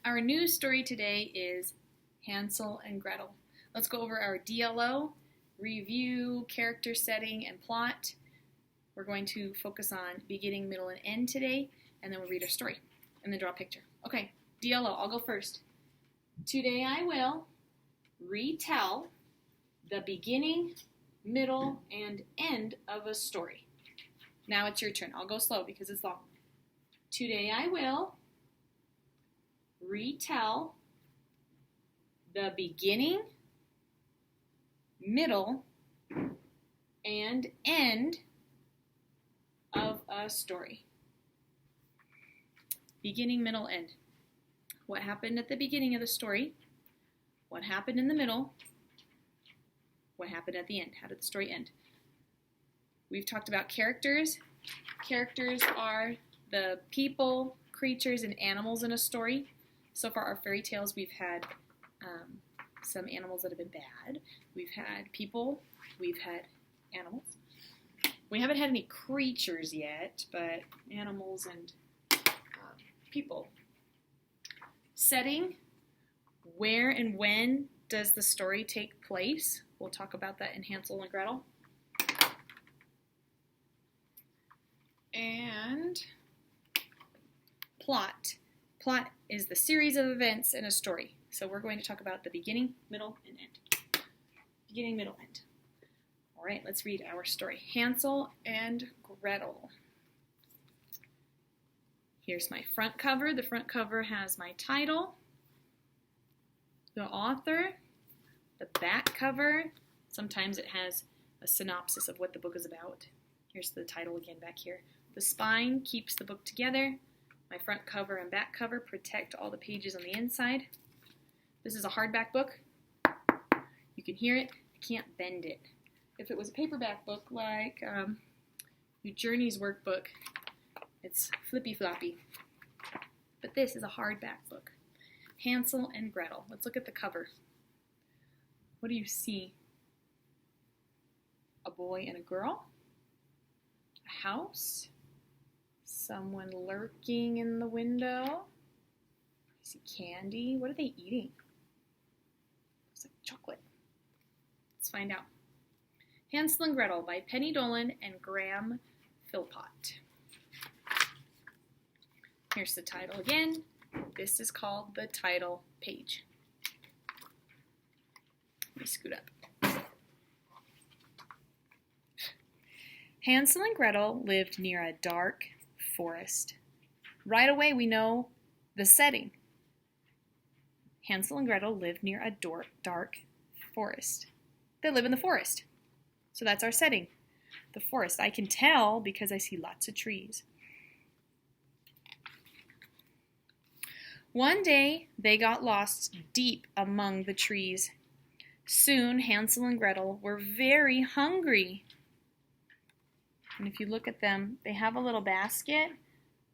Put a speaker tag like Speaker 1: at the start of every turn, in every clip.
Speaker 1: Our news story today is Hansel and Gretel. Let's go over our DLO, review, character setting, and plot. We're going to focus on beginning, middle, and end today, and then we'll read our story, and then draw a picture. Okay, DLO, I'll go first. Today I will retell the beginning, middle, and end of a story. Now it's your turn. I'll go slow because it's long. Today I will retell the beginning, middle, and end of a story. Beginning, middle, end. What happened at the beginning of the story? What happened in the middle? What happened at the end? How did the story end? We've talked about characters. Characters are the people, creatures, and animals in a story. So far, our fairy tales, we've had some animals that have been bad. We've had people. We've had animals. We haven't had any creatures yet, but animals and people. Setting. Where and when does the story take place? We'll talk about that in Hansel and Gretel. And plot. Plot is the series of events in a story. So we're going to talk about the beginning, middle, and end. Beginning, middle, end. All right, let's read our story. Hansel and Gretel. Here's my front cover. The front cover has my title, the author, the back cover. Sometimes it has a synopsis of what the book is about. Here's the title again back here. The spine keeps the book together. My front cover and back cover protect all the pages on the inside. This is a hardback book. You can hear it. I can't bend it. If it was a paperback book like your Journey's workbook, it's flippy floppy. But this is a hardback book. Hansel and Gretel. Let's look at the cover. What do you see? A boy and a girl? A house? Someone lurking in the window? I see candy. What are they eating? Looks like chocolate. Let's find out. Hansel and Gretel by Penny Dolan and Graham Philpott. Here's the title again. This is called the title page. Let me scoot up. Hansel and Gretel lived near a dark forest. Right away we know the setting. Hansel and Gretel live near a dark forest. They live in the forest. So that's our setting. The forest. I can tell because I see lots of trees. One day they got lost deep among the trees. Soon Hansel and Gretel were very hungry. And if you look at them, they have a little basket,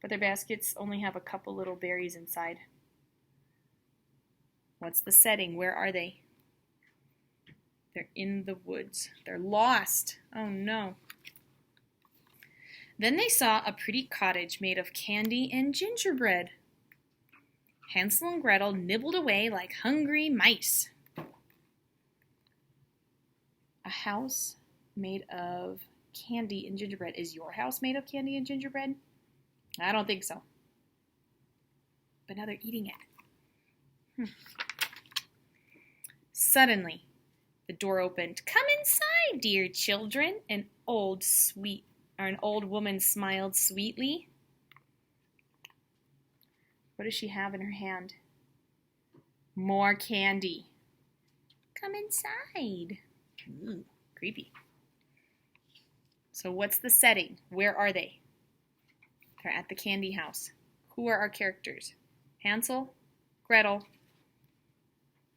Speaker 1: but their baskets only have a couple little berries inside. What's the setting? Where are they? They're in the woods. They're lost. Oh no. Then they saw a pretty cottage made of candy and gingerbread. Hansel and Gretel nibbled away like hungry mice. A house made of candy and gingerbread. Is your house made of candy and gingerbread? I don't think so. But now they're eating it. Suddenly, the door opened. "Come inside, dear children," an old woman smiled sweetly. What does she have in her hand? More candy. "Come inside." Ooh, creepy. So what's the setting? Where are they? They're at the candy house. Who are our characters? Hansel, Gretel,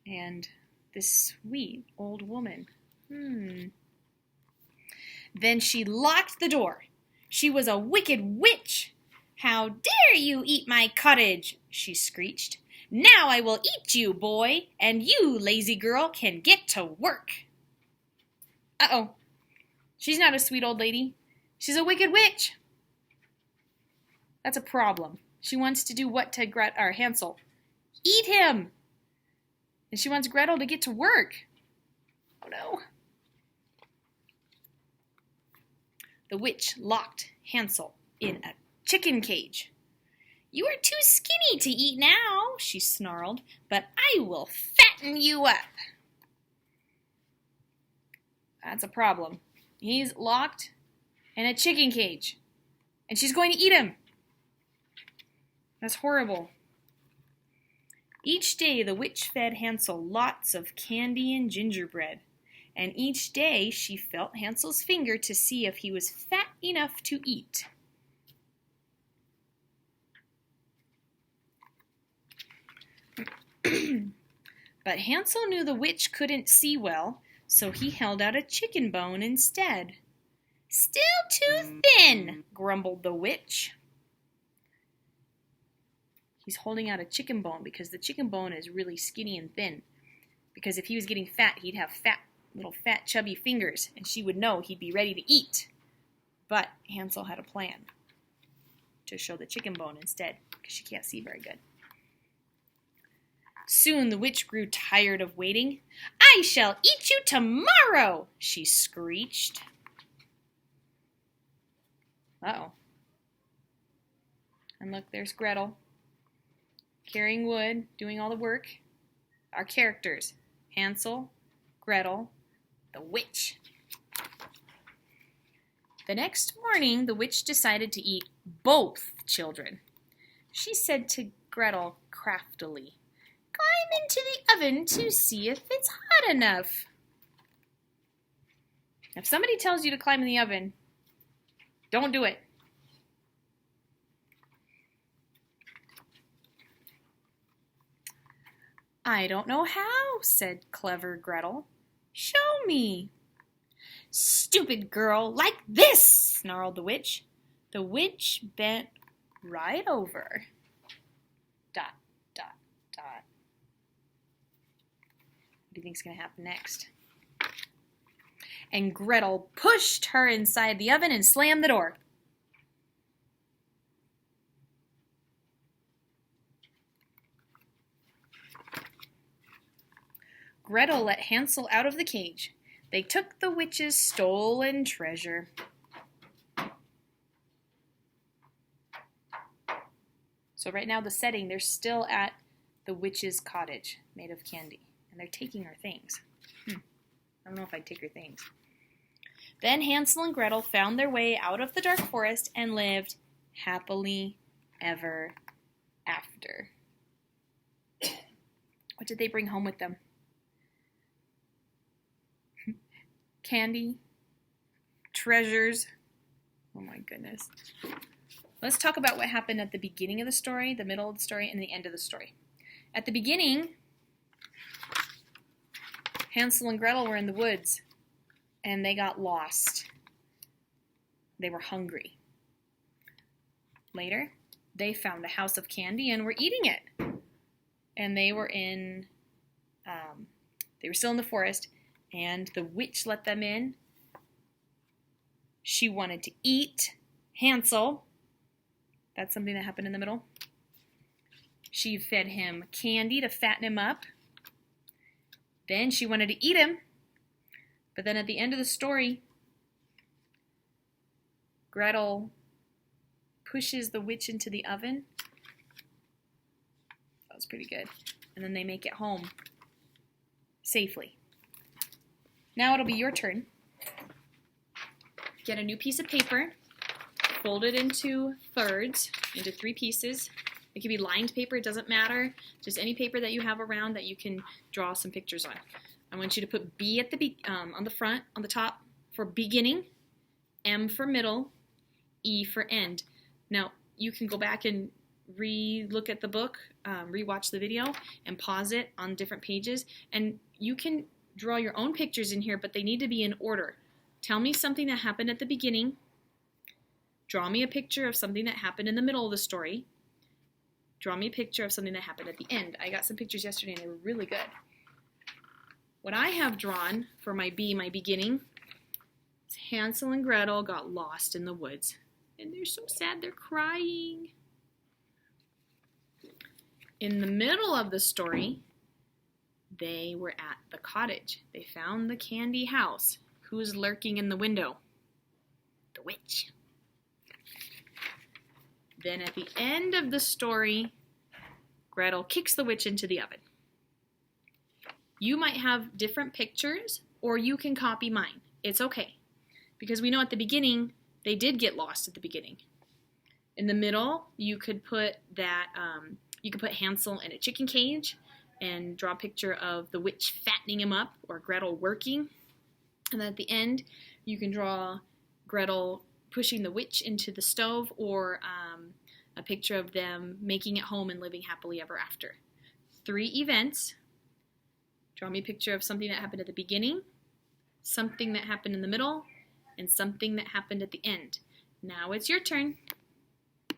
Speaker 1: and this sweet old woman. Then she locked the door. She was a wicked witch. "How dare you eat my cottage?" she screeched. "Now I will eat you, boy, and you, lazy girl, can get to work." Uh-oh. She's not a sweet old lady. She's a wicked witch. That's a problem. She wants to do what to Hansel? Eat him! And she wants Gretel to get to work. Oh no. The witch locked Hansel in a chicken cage. You are too skinny to eat now, she snarled, but I will fatten you up. That's a problem. He's locked in a chicken cage, and she's going to eat him. That's horrible. Each day the witch fed Hansel lots of candy and gingerbread, and each day she felt Hansel's finger to see if he was fat enough to eat. But Hansel knew the witch couldn't see well, so he held out a chicken bone instead. Still too thin, grumbled the witch. He's holding out a chicken bone because the chicken bone is really skinny and thin. Because if he was getting fat, he'd have little fat, chubby fingers, and she would know he'd be ready to eat. But Hansel had a plan to show the chicken bone instead, because she can't see very good. Soon the witch grew tired of waiting. I shall eat you tomorrow, she screeched. Uh-oh. And look, there's Gretel, carrying wood, doing all the work. Our characters, Hansel, Gretel, the witch. The next morning, the witch decided to eat both children. She said to Gretel craftily, climb into the oven to see if it's hot enough. If somebody tells you to climb in the oven, don't do it. I don't know how, said clever Gretel. Show me. Stupid girl, like this, snarled the witch. The witch bent right over. Dot, dot, dot. What do you think's going to happen next? And Gretel pushed her inside the oven and slammed the door. Gretel let Hansel out of the cage. They took the witch's stolen treasure. So right now the setting, they're still at the witch's cottage made of candy. And they're taking her things. I don't know if I'd take her things. Then Hansel and Gretel found their way out of the dark forest and lived happily ever after. What did they bring home with them? Candy, treasures. Oh my goodness. Let's talk about what happened at the beginning of the story, the middle of the story, and the end of the story. At the beginning, Hansel and Gretel were in the woods, and they got lost. They were hungry. Later, they found a house of candy and were eating it. And they were still in the forest, and the witch let them in. She wanted to eat Hansel. That's something that happened in the middle. She fed him candy to fatten him up. Then she wanted to eat him. But then at the end of the story, Gretel pushes the witch into the oven. That was pretty good. And then they make it home safely. Now it'll be your turn. Get a new piece of paper, fold it into thirds, into 3 pieces. It can be lined paper, it doesn't matter. Just any paper that you have around that you can draw some pictures on. I want you to put B at the on the front, on the top for beginning, M for middle, E for end. Now, you can go back and re-look at the book, re-watch the video, and pause it on different pages. And you can draw your own pictures in here, but they need to be in order. Tell me something that happened at the beginning. Draw me a picture of something that happened in the middle of the story. Draw me a picture of something that happened at the end. I got some pictures yesterday and they were really good. What I have drawn for my B, my beginning, is Hansel and Gretel got lost in the woods. And they're so sad, they're crying. In the middle of the story, they were at the cottage. They found the candy house. Who's lurking in the window? The witch. Then at the end of the story, Gretel kicks the witch into the oven. You might have different pictures, or you can copy mine. It's okay, because we know at the beginning, they did get lost at the beginning. In the middle, you could put Hansel in a chicken cage and draw a picture of the witch fattening him up, or Gretel working. And then at the end, you can draw Gretel pushing the witch into the stove, or a picture of them making it home and living happily ever after. 3 events. Draw me a picture of something that happened at the beginning, something that happened in the middle, and something that happened at the end. Now it's your turn.